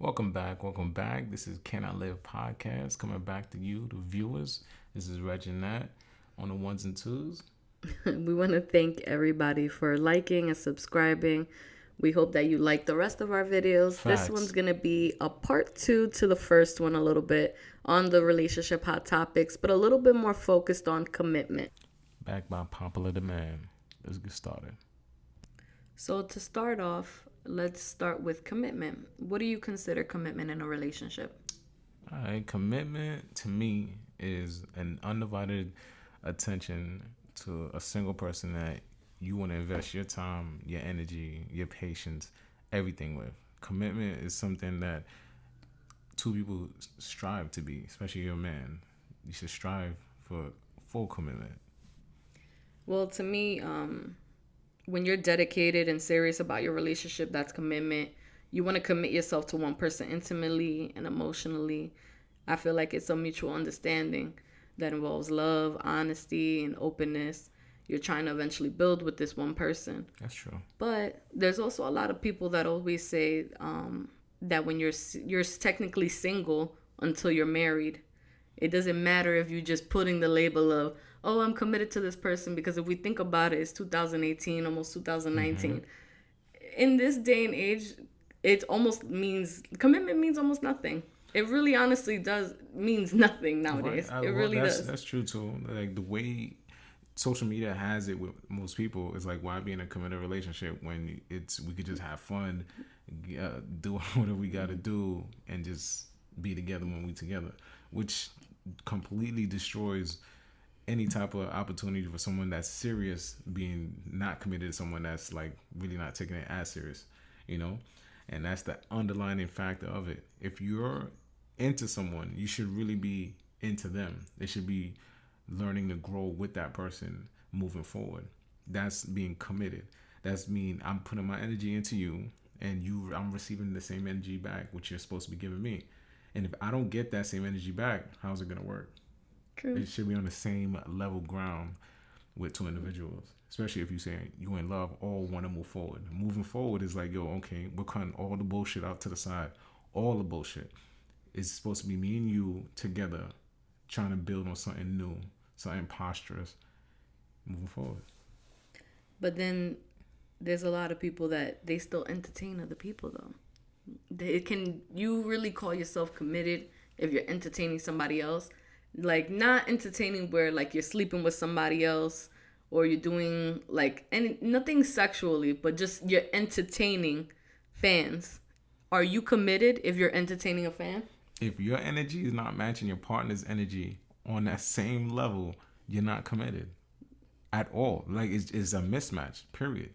Welcome back. Welcome back. This is Can I Live podcast coming back to you, the viewers. This is Reginette on the ones and twos. We want to thank everybody for liking and subscribing. We hope that you like the rest of our videos. Facts. This one's going to be a part 2 to the first one, a little bit on the relationship hot topics, but a little bit more focused on commitment. Back by popular demand. Let's get started. So to start off, let's start with commitment. What do you consider commitment in a relationship? All right, commitment to me is an undivided attention to a single person that you want to invest your time, your energy, your patience, everything with. Commitment is something that two people strive to be, especially your man. You should strive for full commitment. Well, to me, when you're dedicated and serious about your relationship, that's commitment. You want to commit yourself to one person intimately and emotionally. I feel like it's a mutual understanding that involves love, honesty, and openness. You're trying to eventually build with this one person. That's true. But there's also a lot of people that always say that when you're technically single until you're married. It doesn't matter if you're just putting the label of, oh, I'm committed to this person, because if we think about it, it's 2018, almost 2019. Mm-hmm. In this day and age, commitment means almost nothing. It really honestly means nothing nowadays. Right. It really does. That's true too. Like the way social media has it with most people is like, why be in a committed relationship when we could just have fun, do whatever we got to do, and just be together when we together, which completely destroys any type of opportunity for someone that's serious being not committed to someone that's like really not taking it as serious, and that's the underlying factor of it. If you're into someone, you should really be into them. They should be learning to grow with that person moving forward. That's being committed. That's mean I'm putting my energy into you, and I'm receiving the same energy back, which you're supposed to be giving me. And if I don't get that same energy back, how's it gonna work? True. It should be on the same level ground with two individuals, especially if you say you in love, all want to move forward. Moving forward is like, yo, okay, we're cutting all the bullshit out to the side. All the bullshit. It's supposed to be me and you together, trying to build on something new, something posturous, moving forward. But then there's a lot of people that they still entertain other people, though. Can you really call yourself committed if you're entertaining somebody else? Like, not entertaining where like you're sleeping with somebody else or you're doing like nothing sexually, but just you're entertaining fans. Are you committed if you're entertaining a fan? If your energy is not matching your partner's energy on that same level, you're not committed at all. Like, it's a mismatch, period.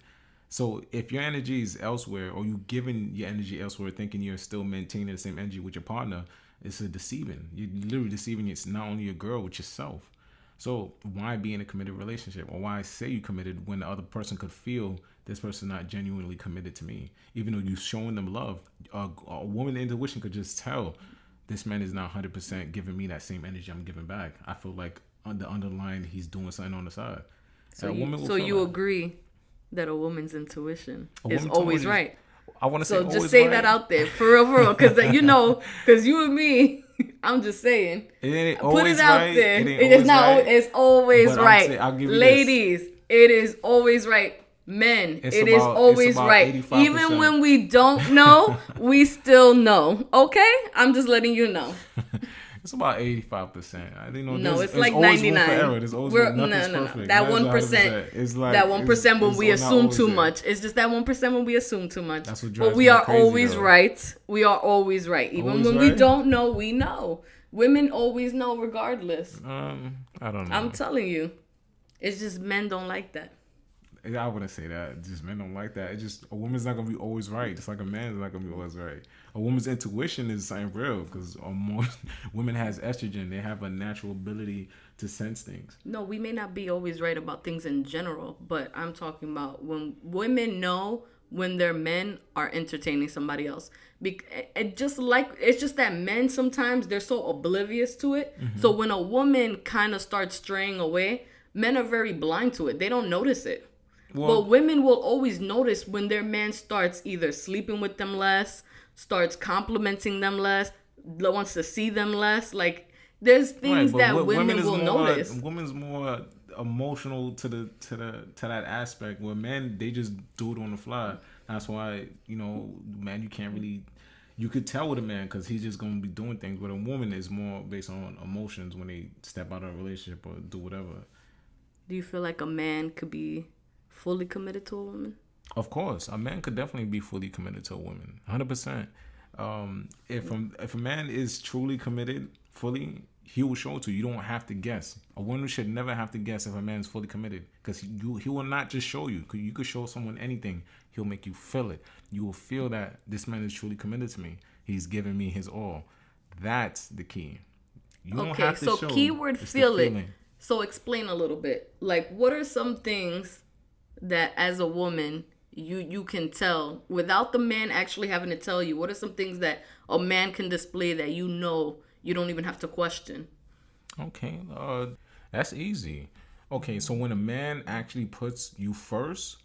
So if your energy is elsewhere, or you giving your energy elsewhere thinking you're still maintaining the same energy with your partner, it's a deceiving. You're literally deceiving it's not only your girl, but yourself. So why be in a committed relationship, or why say you committed when the other person could feel this person not genuinely committed to me? Even though you're showing them love, a woman's intuition could just tell this man is not 100% giving me that same energy I'm giving back. I feel like the underlying he's doing something on the side. So you agree that a woman's intuition is always right. I want to say so just say right. That out there for real, because because you and me, I'm just saying. It ain't put it out right. there. It's not. Right. It's always but right. I'll give you ladies. This. It is always right. Men, it is always right. 85%. Even when we don't know, we still know. Okay, I'm just letting you know. It's about 85%. I think no, it's like 99. There's always no. That 1% is like that 1% when we assume too much. It's just that 1% when we assume too much. That's what drives but we are crazy, always though. right. We are always right. Even always when right? we don't know, we know. Women always know regardless. I don't know. I'm telling you, it's just men don't like that. I wouldn't say that. Just men don't like that. It's just a woman's not gonna be always right. Just like a man's not gonna be always right. A woman's intuition is something real, because women has estrogen. They have a natural ability to sense things. No, we may not be always right about things in general, but I'm talking about when women know when their men are entertaining somebody else. It's just that men sometimes they're so oblivious to it. Mm-hmm. So when a woman kind of starts straying away, men are very blind to it. They don't notice it. Well, but women will always notice when their man starts either sleeping with them less, starts complimenting them less, wants to see them less. Like, there's things but that women will more, notice. Women's more emotional to that aspect, where men, they just do it on the fly. That's why, man, you can't really, you could tell with a man because he's just gonna be doing things, but a woman is more based on emotions when they step out of a relationship or do whatever. Do you feel like a man could be fully committed to a woman? Of course, a man could definitely be fully committed to a woman, 100%. If a man is truly committed fully, he will show it to you. You don't have to guess. A woman should never have to guess if a man is fully committed, because he will not just show you. You could show someone anything, he'll make you feel it. You will feel that this man is truly committed to me. He's giving me his all. That's the key. You don't have to so show. Keyword feel it. So explain a little bit. Like, what are some things that as a woman you can tell without the man actually having to tell you? What are some things that a man can display that you don't even have to question? Okay, that's easy. Okay, so when a man actually puts you first,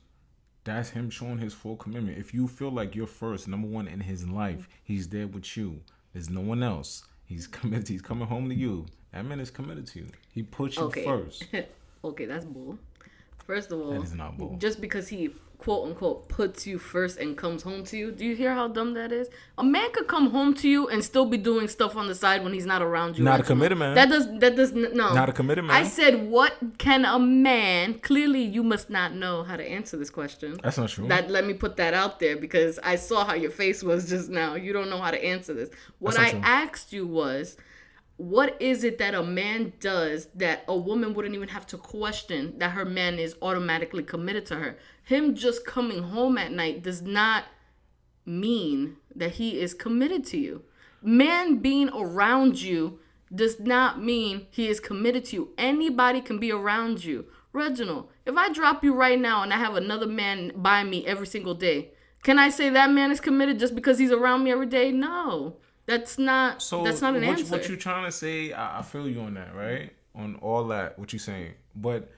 that's him showing his full commitment. If you feel like you're first, number one in his life, he's there with you. There's no one else. He's committed. He's coming home to you. That man is committed to you. He puts you first. Okay, that's bull. First of all, that is not bull. Just because he quote unquote puts you first and comes home to you, do you hear how dumb that is? A man could come home to you and still be doing stuff on the side when he's not around you. Not a committed man. That does no. Not a committed man. I said, what can a man? Clearly, you must not know how to answer this question. That's not true. Let me put that out there, because I saw how your face was just now. You don't know how to answer this. What I asked you was, what is it that a man does that a woman wouldn't even have to question that her man is automatically committed to her? Him just coming home at night does not mean that he is committed to you. Man being around you does not mean he is committed to you. Anybody can be around you. Reginald, if I drop you right now and I have another man by me every single day, can I say that man is committed just because he's around me every day? No. That's not an answer. What you're trying to say, I feel you on that, right? On all that, what you're saying. But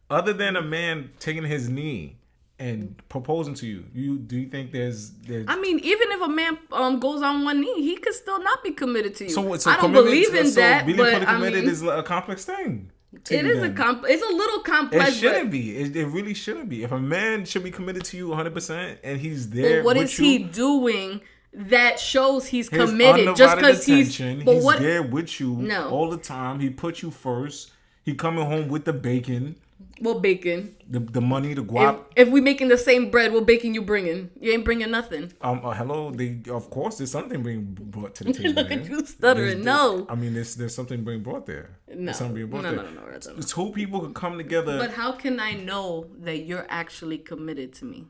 other than a man taking his knee and proposing to you, do you think there's I mean, even if a man goes on one knee, he could still not be committed to you. So I don't believe in that. Being fully committed is a complex thing. It's a little complex. It shouldn't be. It really shouldn't be. If a man should be committed to you 100% and he's there, what is he doing that shows he's committed? Just because he's there with you all the time. He put you first. He coming home with the bacon. What bacon? The money, the guap. If we making the same bread, what bacon you bringing? You ain't bringing nothing. Hello. Of course, there's something being brought to the table. Look at you stuttering. No. I mean, there's something being brought there. No. There's something being brought there. No. Two people can come together. But how can I know that you're actually committed to me?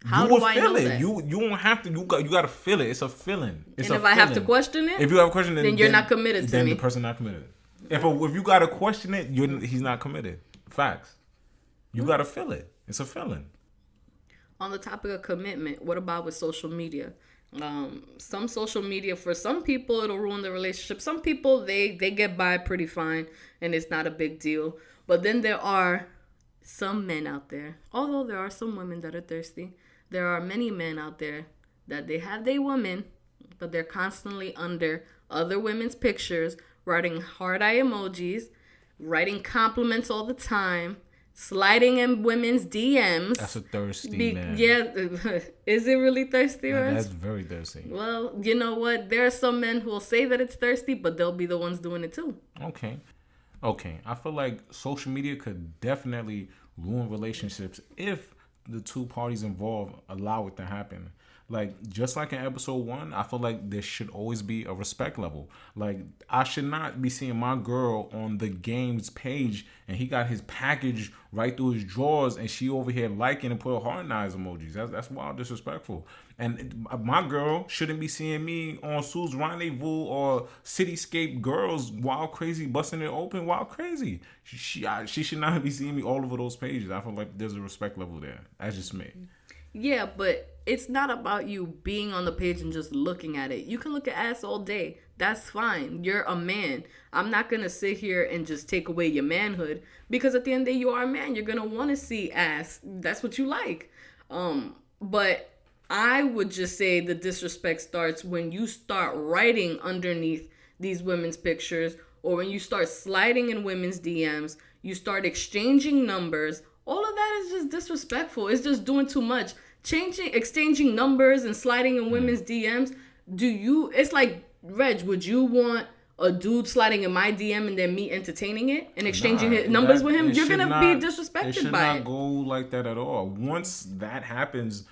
How do I know that? You don't have to. You got to feel it. It's a feeling. If I have to question it, if you have a question, then you're not committed to me. Then the person not committed. If you got to question it, he's not committed. Facts. You got to feel it. It's a feeling. On the topic of commitment, what about with social media? Some social media, for some people, it'll ruin the relationship. Some people, they get by pretty fine, and it's not a big deal. But then there are some men out there, although there are some women that are thirsty, there are many men out there that they have their woman, but they're constantly under other women's pictures, writing heart eye emojis, writing compliments all the time, sliding in women's DMs. That's a thirsty man. Yeah. Is it really thirsty, Rose? That's very thirsty. Well, you know what? There are some men who will say that it's thirsty, but they'll be the ones doing it too. Okay. I feel like social media could definitely ruin relationships if the two parties involved allow it to happen. Like, just like in episode 1, I feel like there should always be a respect level. Like, I should not be seeing my girl on the game's page and he got his package right through his drawers and she over here liking and put heart and eyes emojis. That's wild disrespectful. And my girl shouldn't be seeing me on Sue's Rendezvous or Cityscape Girls wild crazy, busting it open wild crazy. She should not be seeing me all over those pages. I feel like there's a respect level there. That's just me. Yeah, but it's not about you being on the page and just looking at it. You can look at ass all day. That's fine. You're a man. I'm not going to sit here and just take away your manhood, because at the end of the day, you are a man. You're going to want to see ass. That's what you like. But I would just say the disrespect starts when you start writing underneath these women's pictures, or when you start sliding in women's DMs, you start exchanging numbers. All of that is just disrespectful. It's just doing too much. Exchanging numbers and sliding in women's DMs. It's like, Reg, would you want a dude sliding in my DM and then me entertaining it and exchanging his numbers with him? You're going to be disrespected by it. It should not go like that at all. Once that happens,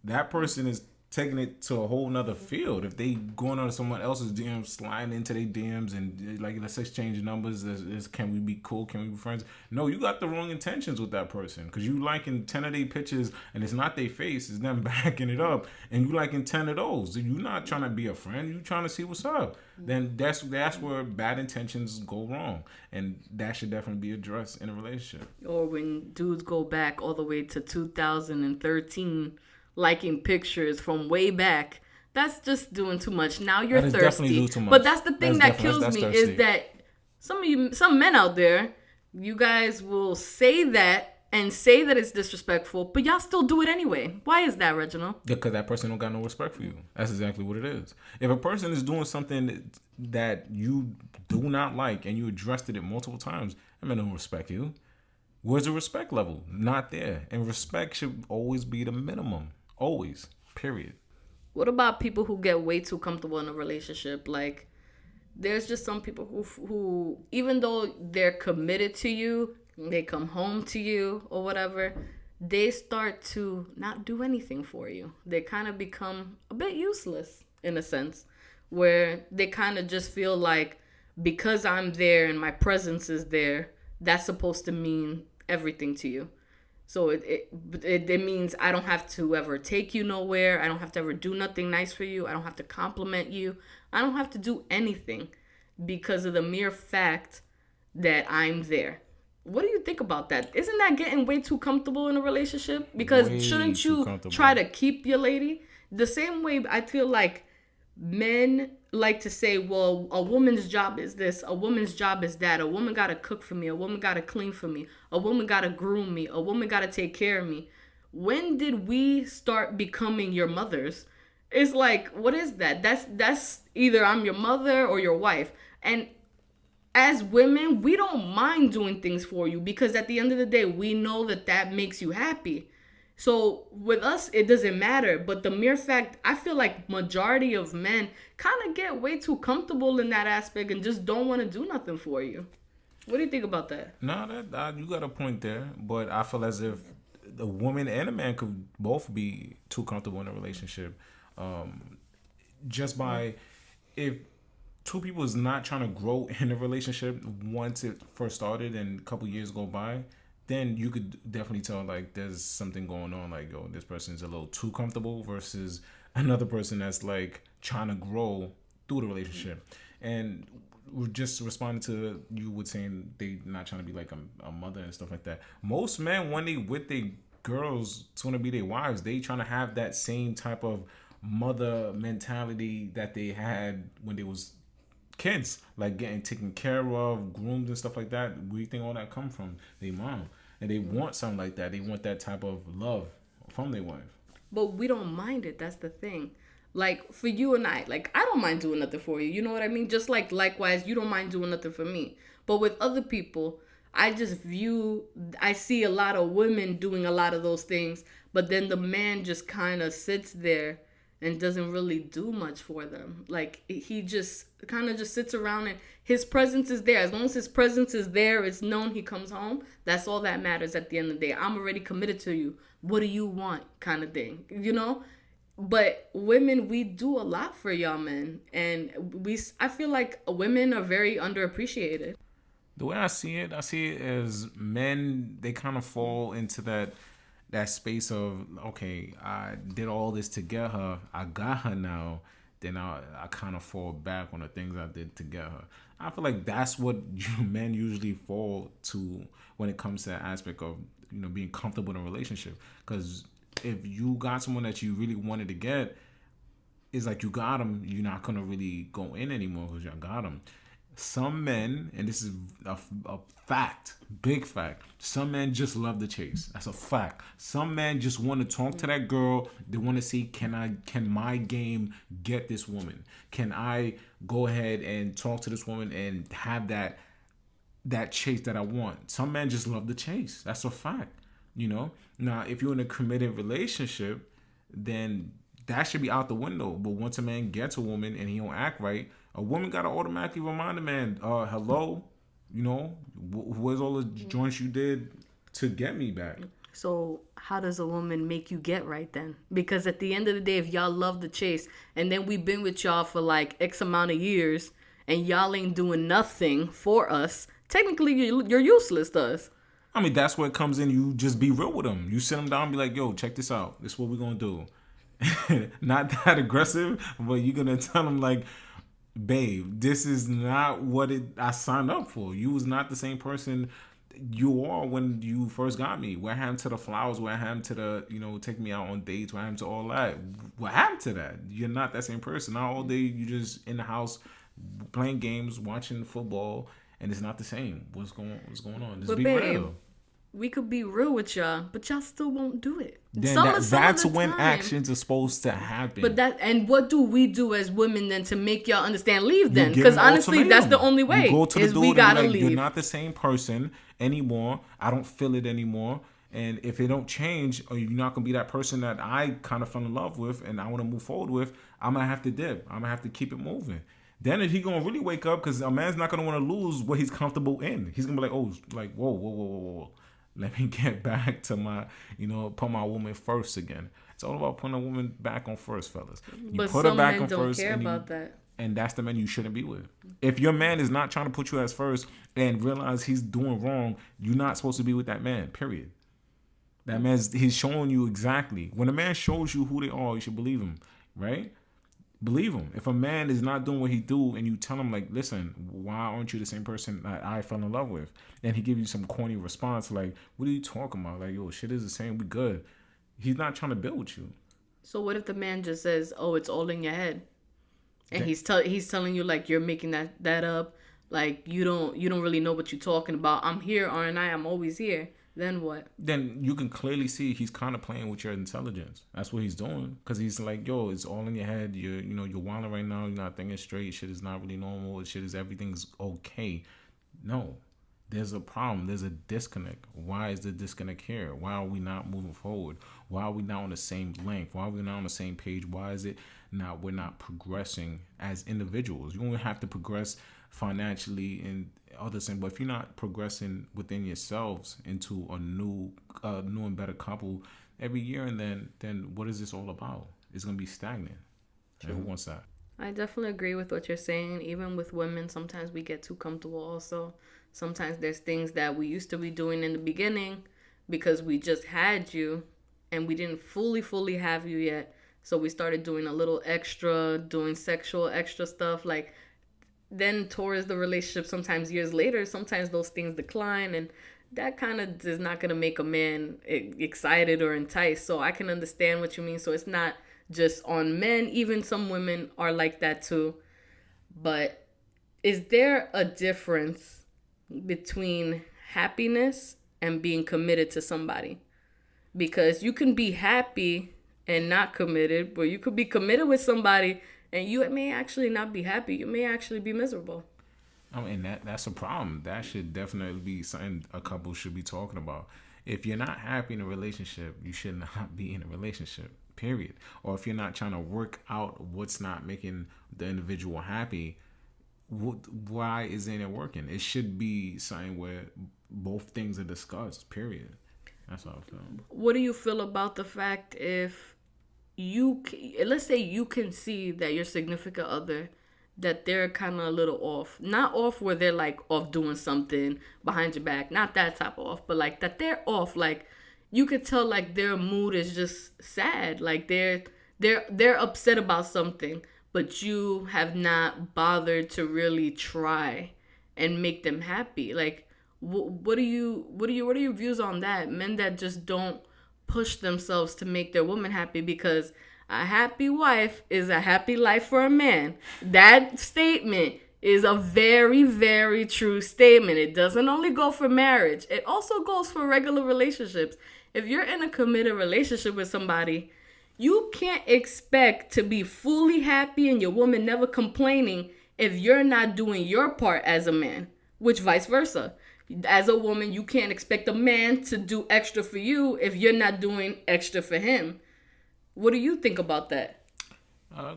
that person is taking it to a whole nother field. If they going on someone else's DMs, sliding into their DMs and like, let's exchange numbers, can we be cool? Can we be friends? No, you got the wrong intentions with that person, because you liking 10 of their pictures and it's not their face, it's them backing it up, and you liking 10 of those. You're not trying to be a friend, you trying to see what's up. Then that's where bad intentions go wrong, and that should definitely be addressed in a relationship. Or when dudes go back all the way to 2013 liking pictures from way back, that's just doing too much. Now you're thirsty. But that's the thing that kills me is that some men out there, you guys will say that and say that it's disrespectful, but y'all still do it anyway. Why is that, Reginald? Because that person don't got no respect for you. That's exactly what it is. If a person is doing something that you do not like and you addressed it multiple times, that man don't respect you. Where's the respect level? Not there. And respect should always be the minimum. Always. Period. What about people who get way too comfortable in a relationship? Like, there's just some people who even though they're committed to you, they come home to you or whatever, they start to not do anything for you. They kind of become a bit useless in a sense, where they kind of just feel like, because I'm there and my presence is there, that's supposed to mean everything to you. So it means I don't have to ever take you nowhere. I don't have to ever do nothing nice for you. I don't have to compliment you. I don't have to do anything because of the mere fact that I'm there. What do you think about that? Isn't that getting way too comfortable in a relationship? Because shouldn't you try to keep your lady? The same way I feel like men like to say, well, a woman's job is this, a woman's job is that, a woman gotta cook for me, a woman gotta clean for me, a woman gotta groom me, a woman gotta take care of me. When did we start becoming your mothers? It's like, what is that? That's either I'm your mother or your wife. And as women, we don't mind doing things for you, because at the end of the day, we know that makes you happy. So with us, it doesn't matter. But the mere fact, I feel like majority of men kind of get way too comfortable in that aspect and just don't want to do nothing for you. What do you think about that? No, you got a point there. But I feel as if a woman and a man could both be too comfortable in a relationship. Just by, if two people is not trying to grow in a relationship once it first started and a couple years go by, then you could definitely tell, like, there's something going on. Like, yo, this person's a little too comfortable versus another person that's, like, trying to grow through the relationship. And we're just responding to you with saying they not trying to be, like, a mother and stuff like that. Most men, when they with their girls to want to be their wives, they trying to have that same type of mother mentality that they had when they was kids, like getting taken care of, groomed and stuff like that. Where do you think all that come from? Their mom. And they want something like that. They want that type of love from their wife. But we don't mind it. That's the thing. Like, for you and I don't mind doing nothing for you. You know what I mean? Just like, likewise, you don't mind doing nothing for me. But with other people, I see a lot of women doing a lot of those things. But then the man just kind of sits there and doesn't really do much for them. Like, he just kind of just sits around and his presence is there. As long as his presence is there, it's known he comes home. That's all that matters at the end of the day. I'm already committed to you. What do you want? Kind of thing, you know? But women, we do a lot for y'all men. And I feel like women are very underappreciated. The way I see it as men, they kind of fall into that space of, okay, I did all this to get her, I got her now, then I kind of fall back on the things I did to get her. I feel like that's what men usually fall to when it comes to that aspect of, you know, being comfortable in a relationship. Because if you got someone that you really wanted to get, it's like you got them, you're not going to really go in anymore because you got them. Some men, and this is a fact, big fact. Some men just love the chase. That's a fact. Some men just want to talk to that girl. They want to see, can my game get this woman? Can I go ahead and talk to this woman and have that chase that I want? Some men just love the chase. That's a fact. Now if you're in a committed relationship, then that should be out the window. But once a man gets a woman and he don't act right, a woman gotta automatically remind the man, hello, where's all the joints you did to get me back? So how does a woman make you get right then? Because at the end of the day, if y'all love the chase and then we've been with y'all for like X amount of years and y'all ain't doing nothing for us, technically you're useless to us. I mean, that's where it comes in. You just be real with them. You sit them down and be like, yo, check this out. This is what we're going to do. Not that aggressive, but you're going to tell them like, babe, this is not what I signed up for. You was not the same person you are when you first got me. What happened to the flowers? What happened to the, take me out on dates? What happened to all that? What happened to that? You're not that same person. Now all day you just in the house playing games, watching football, and it's not the same. What's going on? Just but be real. We could be real with y'all, but y'all still won't do it. Then that's when actions are supposed to happen. And what do we do as women then to make y'all understand? Leave then, because honestly, that's the only way. You go to the is dude we gotta and be like, leave. you're not the same person anymore. I don't feel it anymore. And if it don't change, or you're not gonna be that person that I kind of fell in love with, and I want to move forward with, I'm gonna have to dip. I'm gonna have to keep it moving. Then if he gonna really wake up, because a man's not gonna want to lose what he's comfortable in. He's gonna be like, oh, like whoa. Let me get back to my, put my woman first again. It's all about putting a woman back on first, fellas. But put her back on first, care about that. And that's the man you shouldn't be with. If your man is not trying to put you as first and realize he's doing wrong, you're not supposed to be with that man, period. That he's showing you exactly. When a man shows you who they are, you should believe him, right? Believe him. If a man is not doing what he do and you tell him like, listen, why aren't you the same person that I fell in love with? And he give you some corny response like, what are you talking about? Like, yo, shit is the same. We good. He's not trying to build with you. So what if the man just says, oh, it's all in your head? And he's telling you like you're making that up. Like you don't really know what you're talking about. I'm here, aren't I? I'm always here. Then what? Then you can clearly see he's kind of playing with your intelligence. That's what he's doing. Because he's like, yo, it's all in your head. You're wilding right now. You're not thinking straight. Shit is not really normal. Everything's okay. No. There's a problem. There's a disconnect. Why is the disconnect here? Why are we not moving forward? Why are we not on the same length? Why are we not on the same page? Why is it now we're not progressing as individuals? You only have to progress financially and other things, but if you're not progressing within yourselves into a new and better couple every year, and then what is this all about? It's gonna be stagnant. And who wants that? I definitely agree with what you're saying. Even with women, sometimes we get too comfortable also. Sometimes there's things that we used to be doing in the beginning because we just had you and we didn't fully have you yet. So we started doing a little extra, doing sexual extra stuff. Like then towards the relationship, sometimes years later, sometimes those things decline. And that kind of is not going to make a man excited or enticed. So I can understand what you mean. So it's not just on men. Even some women are like that too. But is there a difference between happiness and being committed to somebody? Because you can be happy and not committed, but you could be committed with somebody and you may actually not be happy. You may actually be miserable. I mean, that's a problem. That should definitely be something a couple should be talking about. If you're not happy in a relationship, you should not be in a relationship, period. Or if you're not trying to work out what's not making the individual happy, why isn't it working? It should be something where both things are discussed, period. That's all I feel. What do you feel about the fact if let's say you can see that your significant other, that they're kind of a little off. Not off where they're like off doing something behind your back. Not that type of off, but like that they're off. Like you could tell like their mood is just sad. Like they're upset about something, but you have not bothered to really try and make them happy. Like what are your views on that? Men that just don't push themselves to make their woman happy, because a happy wife is a happy life for a man. That statement is a very, very true statement. It doesn't only go for marriage, it also goes for regular relationships. If you're in a committed relationship with somebody, you can't expect to be fully happy and your woman never complaining if you're not doing your part as a man, which vice versa. As a woman, you can't expect a man to do extra for you if you're not doing extra for him. What do you think about that?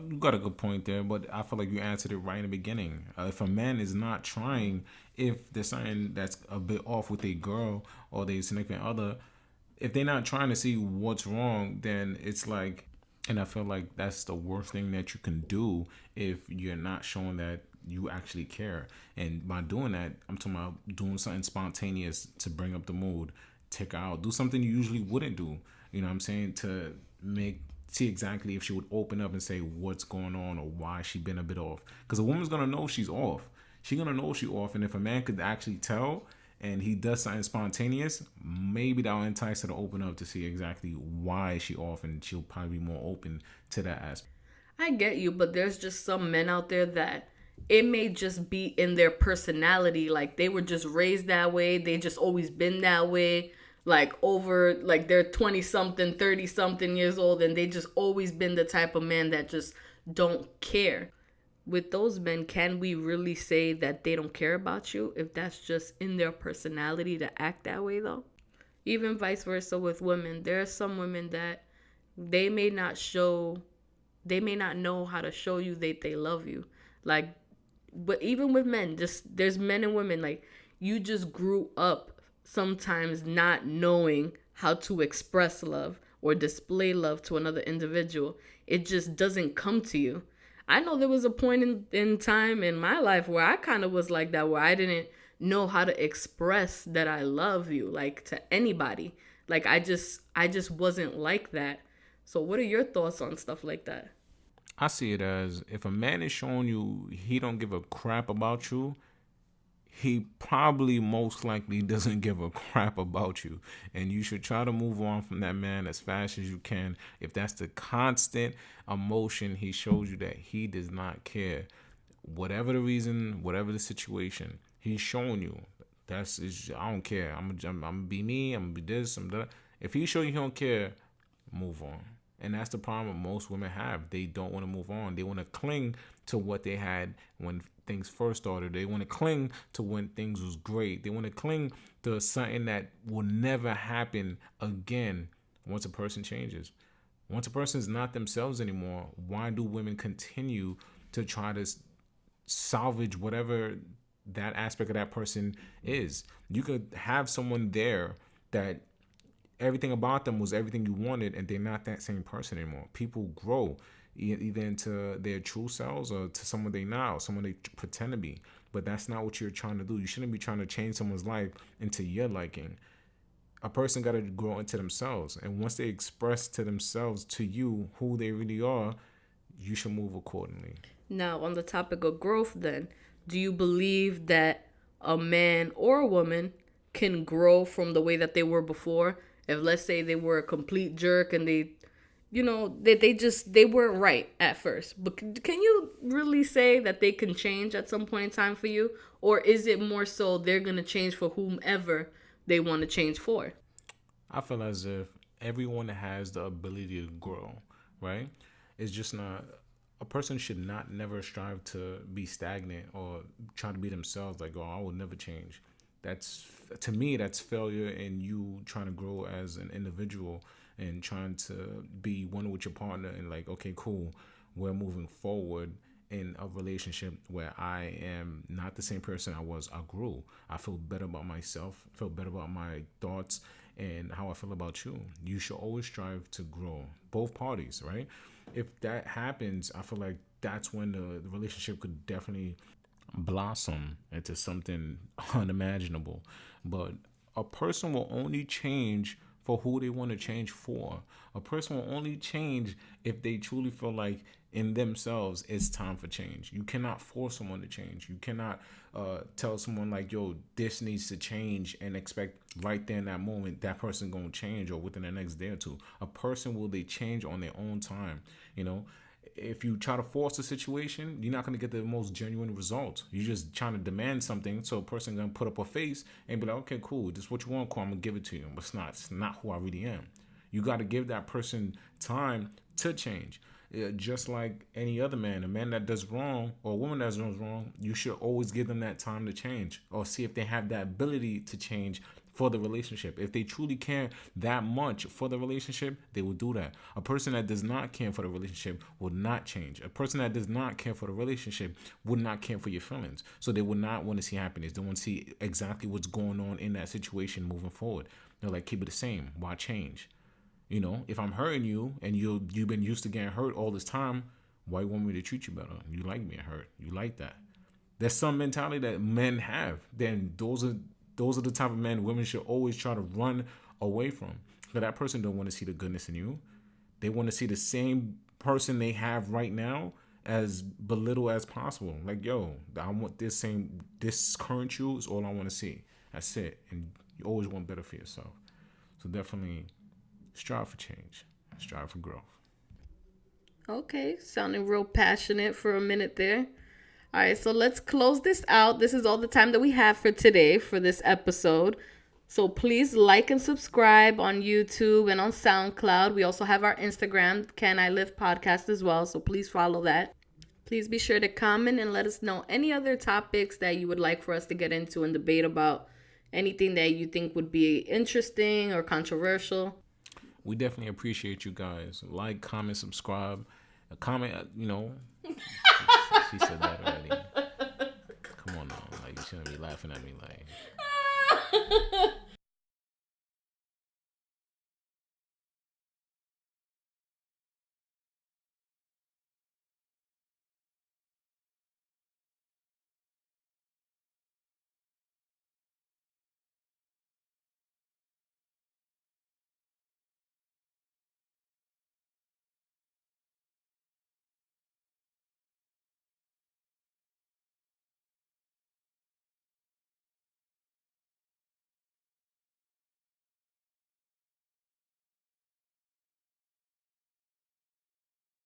You got a good point there, but I feel like you answered it right in the beginning. If a man is not trying, if there's something that's a bit off with a girl or their significant other, if they're not trying to see what's wrong, then it's like, and I feel like that's the worst thing that you can do if you're not showing that you actually care. And by doing that, I'm talking about doing something spontaneous to bring up the mood, take her out, do something you usually wouldn't do. You know what I'm saying? To make see exactly if she would open up and say what's going on or why she been a bit off. Because a woman's gonna know she's off. She's gonna know she's off, and if a man could actually tell and he does something spontaneous, maybe that'll entice her to open up to see exactly why she off, and she'll probably be more open to that aspect. I get you, but there's just some men out there that it may just be in their personality. Like they were just raised that way. They just always been that way. Like over, like they're 20 something, 30 something years old, and they just always been the type of man that just don't care. With those men, can we really say that they don't care about you if that's just in their personality to act that way, though? Even vice versa with women. There are some women that they may not show, they may not know how to show you that they love you. Like, but even with men, just there's men and women, like, you just grew up sometimes not knowing how to express love or display love to another individual. It just doesn't come to you. I know there was a point in time in my life where I kind of was like that, where I didn't know how to express that I love you, like to anybody. Like I just wasn't like that. So what are your thoughts on stuff like that? I see it as if a man is showing you he don't give a crap about you, he probably most likely doesn't give a crap about you. And you should try to move on from that man as fast as you can. If that's the constant emotion he shows you that he does not care, whatever the reason, whatever the situation, he's showing you I don't care. I'm gonna be me. I'm gonna be this. I'm that. If he show you he don't care, move on. And that's the problem most women have. They don't want to move on. They want to cling to what they had when things first started. They want to cling to when things was great. They want to cling to something that will never happen again once a person changes. Once a person is not themselves anymore, why do women continue to try to salvage whatever that aspect of that person is? You could have someone there that everything about them was everything you wanted, and they're not that same person anymore. People grow either into their true selves or to someone they not, or someone they pretend to be. But that's not what you're trying to do. You shouldn't be trying to change someone's life into your liking. A person got to grow into themselves, and once they express to themselves, to you, who they really are, you should move accordingly. Now, on the topic of growth, then, do you believe that a man or a woman can grow from the way that they were before? If, let's say, they were a complete jerk and they weren't right at first, but can you really say that they can change at some point in time for you? Or is it more so they're going to change for whomever they want to change for? I feel as if everyone has the ability to grow, right? It's just not, a person should not never strive to be stagnant or try to be themselves. Like, oh, I will never change. That's, to me, that's failure in you trying to grow as an individual and trying to be one with your partner and like, okay, cool, we're moving forward in a relationship where I am not the same person I was. I grew. I feel better about myself, feel better about my thoughts and how I feel about you. You should always strive to grow, both parties, right? If that happens, I feel like that's when the relationship could definitely blossom into something unimaginable. But a person will only change for who they want to change for. A person will only change if they truly feel like in themselves it's time for change. You cannot force someone to change. You cannot tell someone like, yo, this needs to change and expect right there in that moment that person going to change or within the next day or two. A person will they change on their own time, you know? if you try to force the situation, you're not going to get the most genuine results. You're just trying to demand something, so a person going to put up a face and be like, okay, cool, this is what you want, cool, I'm going to give it to you. But it's not who I really am. You got to give that person time to change. Just like any other man, a man that does wrong or a woman that does wrong, you should always give them that time to change, or see if they have that ability to change for the relationship. If they truly care that much for the relationship, they will do that. A person that does not care for the relationship will not change. A person that does not care for the relationship would not care for your feelings. So they would not want to see happiness. They want to see exactly what's going on in that situation moving forward. They're like, keep it the same. Why change? You know, if I'm hurting you and you've been used to getting hurt all this time, why you want me to treat you better? You like being hurt. You like that. There's some mentality that men have. Then those are the type of men women should always try to run away from. But that person don't want to see the goodness in you. They want to see the same person they have right now as belittle as possible. Like, yo, I want this current you is all I want to see. That's it. And you always want better for yourself. So definitely strive for change. Strive for growth. Okay, sounding real passionate for a minute there. All right, so let's close this out. This is all the time that we have for today for this episode. So please like and subscribe on YouTube and on SoundCloud. We also have our Instagram, Can I Live Podcast as well. So please follow that. Please be sure to comment and let us know any other topics that you would like for us to get into and debate about. Anything that you think would be interesting or controversial. We definitely appreciate you guys. Like, comment, subscribe. Comment, she said that already. Come on now. Like, you shouldn't be laughing at me like.